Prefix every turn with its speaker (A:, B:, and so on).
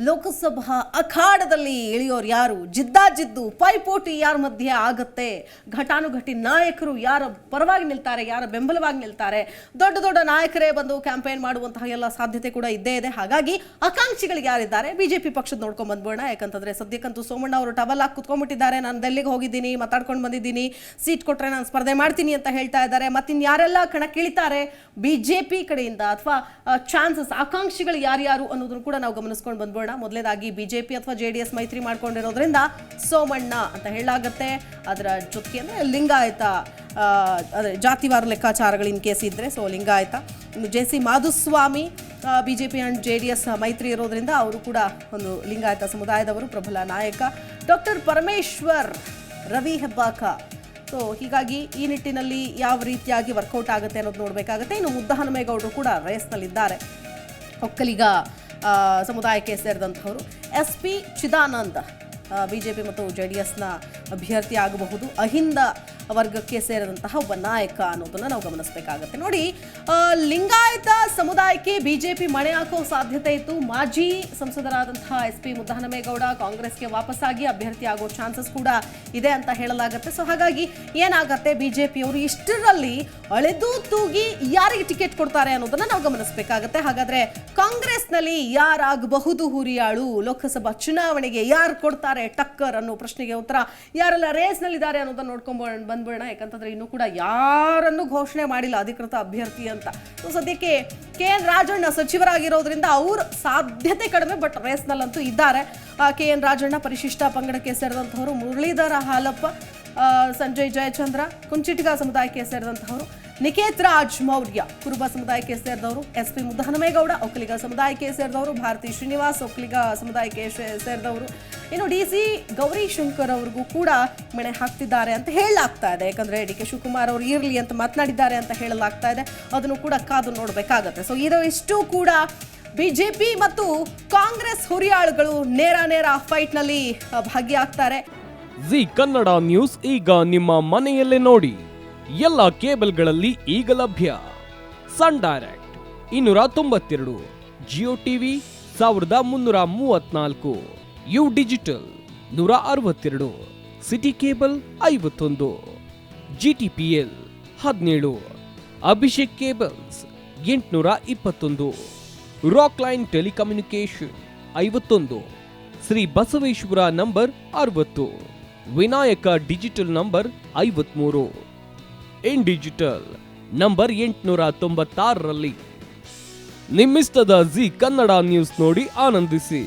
A: ಲೋಕಸಭಾ ಅಖಾಡದಲ್ಲಿ ಇಳಿಯೋರು ಯಾರು, ಜಿದ್ದಾಜಿದ್ದು ಪೈಪೋಟಿ ಯಾರ ಮಧ್ಯೆ ಆಗತ್ತೆ, ಘಟಾನುಘಟಿ ನಾಯಕರು ಯಾರ ಪರವಾಗಿ ನಿಲ್ತಾರೆ, ಯಾರ ಬೆಂಬಲವಾಗಿ ನಿಲ್ತಾರೆ, ದೊಡ್ಡ ದೊಡ್ಡ ನಾಯಕರೇ ಬಂದು ಕ್ಯಾಂಪೇನ್ ಮಾಡುವಂತಹ ಎಲ್ಲ ಸಾಧ್ಯತೆ ಕೂಡ ಇದ್ದೇ ಇದೆ. ಹಾಗಾಗಿ ಆಕಾಂಕ್ಷಿಗಳಿಗೆ ಯಾರಿದ್ದಾರೆ ಬಿಜೆಪಿ ಪಕ್ಷದ ನೋಡ್ಕೊಂಡ್ ಬಂದ್ಬೋಣ. ಯಾಕಂತಂದ್ರೆ ಸದ್ಯಕ್ಕಂತೂ ಸೋಮಣ್ಣ ಅವರು ಟವಲ್ ಹಾಕಿ ಕುತ್ಕೊಂಡ್ಬಿಟ್ಟಿದ್ದಾರೆ. ನಾನು ಡೆಲ್ಲಿಗೆ ಹೋಗಿದ್ದೀನಿ, ಮಾತಾಡ್ಕೊಂಡು ಬಂದಿದ್ದೀನಿ, ಸೀಟ್ ಕೊಟ್ರೆ ನಾನು ಸ್ಪರ್ಧೆ ಮಾಡ್ತೀನಿ ಅಂತ ಹೇಳ್ತಾ ಇದ್ದಾರೆ. ಮತ್ತಿನ್ ಯಾರೆಲ್ಲ ಕಣಕ್ಕಿಳಿತಾರೆ ಬಿಜೆಪಿ ಕಡೆಯಿಂದ ಅಥವಾ ಚಾನ್ಸಸ್ ಆಕಾಂಕ್ಷಿಗಳು ಯಾರ್ಯಾರು ಅನ್ನೋದನ್ನು ಕೂಡ ನಾವು ಗಮನಿಸ್ಕೊಂಡು ಬಂದ್ಬೋಣ. ಮೊದಲೇದಾಗಿ ಬಿಜೆಪಿ ಅಥವಾ JDS ಮೈತ್ರಿ ಮಾಡ್ಕೊಂಡಿರೋದ್ರಿಂದ ಸೋಮಣ್ಣ ಅಂತ ಹೇಳಲಾಗುತ್ತೆ. ಅದರ ಜೊತೆಗೆ ಅಂದ್ರೆ ಲಿಂಗಾಯತ ಅದೇ ಜಾತಿವಾರು ಲೆಕ್ಕಾಚಾರಗಳು ಇನ್ ಕೇಸ್ ಇದ್ರೆ ಸೊ ಲಿಂಗಾಯತ. ಇನ್ನು JC Madhuswamy BJP and JDS ಮೈತ್ರಿ ಇರೋದ್ರಿಂದ ಅವರು ಕೂಡ ಒಂದು ಲಿಂಗಾಯತ ಸಮುದಾಯದವರು, ಪ್ರಬಲ ನಾಯಕ. ಡಾಕ್ಟರ್ ಪರಮೇಶ್ವರ್, ರವಿ ಹೆಬ್ಬಾಕ. ಸೊ ಹೀಗಾಗಿ ಈ ನಿಟ್ಟಿನಲ್ಲಿ ಯಾವ ರೀತಿಯಾಗಿ ವರ್ಕೌಟ್ ಆಗುತ್ತೆ ಅನ್ನೋದು ನೋಡಬೇಕಾಗುತ್ತೆ. ಇನ್ನು ಮುದ್ದಹನುಮೇಗೌಡರು ಕೂಡ ರೇಸ್ನಲ್ಲಿದ್ದಾರೆ. ಒಕ್ಕಲಿಗ ಸಮುದಾಯಕ್ಕೆ ಸೇರಿದಂಥವರು. SP ಚಿದಾನಂದ್ ಬಿಜೆಪಿ ಮತ್ತು JDSನ ಅಭ್ಯರ್ಥಿ ಆಗಬಹುದು. ಅಹಿಂದ ವರ್ಗಕ್ಕೆ ಸೇರಿದಂತಹ ಒಬ್ಬ ನಾಯಕ ಅನ್ನೋದನ್ನ ನಾವು ಗಮನಿಸಬೇಕಾಗುತ್ತೆ. ನೋಡಿ, ಲಿಂಗಾಯತ ಸಮುದಾಯಕ್ಕೆ ಬಿಜೆಪಿ ಮಣೆ ಹಾಕೋ ಸಾಧ್ಯತೆ ಇತ್ತು. ಮಾಜಿ ಸಂಸದರಾದಂತಹ SP ಮುದ್ದಹನುಮೇಗೌಡ ಕಾಂಗ್ರೆಸ್ಗೆ ವಾಪಸ್ಸಾಗಿ ಅಭ್ಯರ್ಥಿ ಆಗೋ ಚಾನ್ಸಸ್ ಕೂಡ ಇದೆ ಅಂತ ಹೇಳಲಾಗುತ್ತೆ. ಸೊ ಹಾಗಾಗಿ ಏನಾಗತ್ತೆ, ಬಿಜೆಪಿಯವರು ಇಷ್ಟರಲ್ಲಿ ಅಳೆದು ತೂಗಿ ಯಾರಿಗೆ ಟಿಕೆಟ್ ಕೊಡ್ತಾರೆ ಅನ್ನೋದನ್ನ ನಾವು ಗಮನಿಸಬೇಕಾಗತ್ತೆ. ಹಾಗಾದ್ರೆ ಕಾಂಗ್ರೆಸ್ನಲ್ಲಿ ಯಾರಾಗಬಹುದು ಹುರಿಯಾಳು, ಲೋಕಸಭಾ ಚುನಾವಣೆಗೆ ಯಾರು ಕೊಡ್ತಾರೆ ಟಕ್ಕರ್ ಅನ್ನೋ ಪ್ರಶ್ನೆಗೆ ಉತ್ತರ, ಯಾರೆಲ್ಲ ರೇಸ್ನಲ್ಲಿದ್ದಾರೆ ಅನ್ನೋದನ್ನ ನೋಡ್ಕೊಂಡು ಬಂದ್ಬಿಡೋಣ. ಯಾಕಂತಂದ್ರೆ ಇನ್ನೂ ಕೂಡ ಯಾರನ್ನು ಘೋಷಣೆ ಮಾಡಿಲ್ಲ ಅಧಿಕೃತ ಅಭ್ಯರ್ಥಿ ಅಂತ. ಸೊ ಸದ್ಯಕ್ಕೆ KN ರಾಜಣ್ಣ ಸಚಿವರಾಗಿರೋದ್ರಿಂದ ಅವ್ರ ಸಾಧ್ಯತೆ ಕಡಿಮೆ, ಬಟ್ ರೇಸ್ನಲ್ಲಂತೂ ಇದ್ದಾರೆ. KN ರಾಜಣ್ಣ ಪರಿಶಿಷ್ಟ ಪಂಗಡಕ್ಕೆ ಸೇರಿದಂತಹವರು. ಮುರಳೀಧರ ಹಾಲಪ್ಪ, ಸಂಜಯ್ ಜಯಚಂದ್ರ ಕುಂಚಿಟಿಗ ಸಮುದಾಯಕ್ಕೆ ಸೇರಿದಂತಹವರು. ನಿಕೇತ್ ರಾಜ್ ಮೌರ್ಯ ಕುರುಬ ಸಮುದಾಯಕ್ಕೆ ಸೇರಿದವರು. SP ಮುದ್ದಹನುಮೇಗೌಡ ಒಕ್ಕಲಿಗ ಸಮುದಾಯಕ್ಕೆ ಸೇರಿದವರು. ಭಾರತಿ ಶ್ರೀನಿವಾಸ್ ಒಕ್ಕಲಿಗ ಸಮುದಾಯಕ್ಕೆ ಸೇರಿದವರು. ಇನ್ನು DC ಗೌರಿಶಂಕರ್ ಅವ್ರಿಗೂ ಕೂಡ ಮಣೆ ಹಾಕ್ತಿದ್ದಾರೆ ಅಂತ ಹೇಳಲಾಗ್ತಾ ಇದೆ. ಯಾಕಂದ್ರೆ DK ಶಿವಕುಮಾರ್ ಅವರು ಇರಲಿ ಅಂತ ಮಾತನಾಡಿದ್ದಾರೆ ಅಂತ ಹೇಳಲಾಗ್ತಾ ಇದೆ. ಅದನ್ನು ಕೂಡ ಕಾದು ನೋಡಬೇಕಾಗತ್ತೆ. ಸೊ ಇಷ್ಟು ಕೂಡ ಬಿಜೆಪಿ ಮತ್ತು ಕಾಂಗ್ರೆಸ್ ಹುರಿಯಾಳುಗಳು ನೇರ ಫೈಟ್ನಲ್ಲಿ ಭಾಗಿಯಾಗ್ತಾರೆ.
B: ಜಿ ಕನ್ನಡ ನ್ಯೂಸ್ ಈಗ ನಿಮ್ಮ ಮನೆಯಲ್ಲೇ ನೋಡಿ. ಎಲ್ಲ ಕೇಬಲ್ಗಳಲ್ಲಿ ಈಗ ಲಭ್ಯ. Sun direct 292, Jio TV 1334, U digital 162, city cable 51, GTPL 17, Abhishek cables 821, rock line telecommunication 51, Shri Basaveshwara number 60, Vinayaka digital number 53, in digital number 896ರಲ್ಲಿ. ನಿಮ್ಮಿಸ್ತದ ಜಿ ಕನ್ನಡ ನ್ಯೂಸ್ ನೋಡಿ ಆನಂದಿಸಿ.